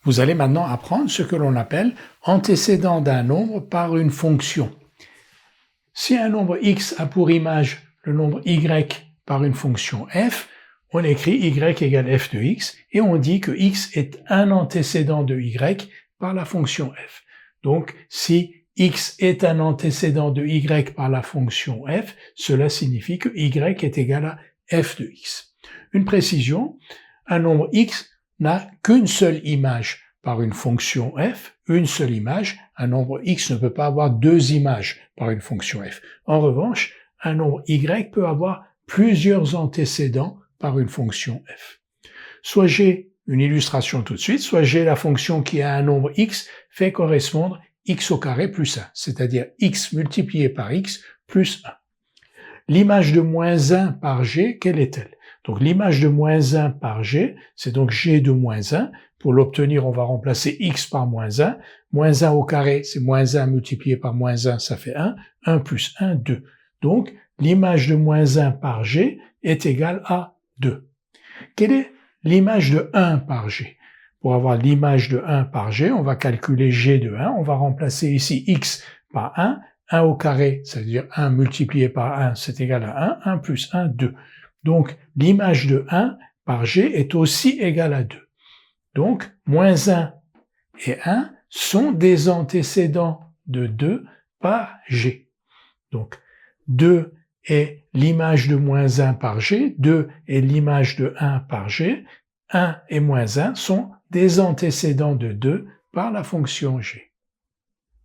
Vous allez maintenant apprendre ce que l'on appelle antécédent d'un nombre par une fonction. Si un nombre x a pour image le nombre y par une fonction f, on écrit y égale f de x et on dit que x est un antécédent de y par la fonction f. Donc, si x est un antécédent de y par la fonction f, cela signifie que y est égal à f de x. Une précision, un nombre x n'a qu'une seule image par une fonction f, une seule image. Un nombre x ne peut pas avoir deux images par une fonction f. En revanche, un nombre y peut avoir plusieurs antécédents par une fonction f. Soit j'ai une illustration tout de suite, soit j'ai la fonction qui a un nombre x fait correspondre x au carré plus 1, c'est-à-dire x multiplié par x plus 1. L'image de moins 1 par g, quelle est-elle? Donc l'image de moins 1 par g, c'est donc g de moins 1. Pour l'obtenir, on va remplacer x par moins 1. Moins 1 au carré, c'est moins 1 multiplié par moins 1, ça fait 1. 1 plus 1, 2. Donc l'image de moins 1 par g est égale à 2. Quelle est l'image de 1 par g? Pour avoir l'image de 1 par g, on va calculer g de 1. On va remplacer ici x par 1. 1 au carré, c'est-à-dire 1 multiplié par 1, c'est égal à 1. 1 plus 1, 2. Donc, l'image de 1 par g est aussi égale à 2. Donc, moins 1 et 1 sont des antécédents de 2 par g. Donc, 2 est l'image de moins 1 par g, 2 est l'image de 1 par g, 1 et moins 1 sont des antécédents de 2 par la fonction g.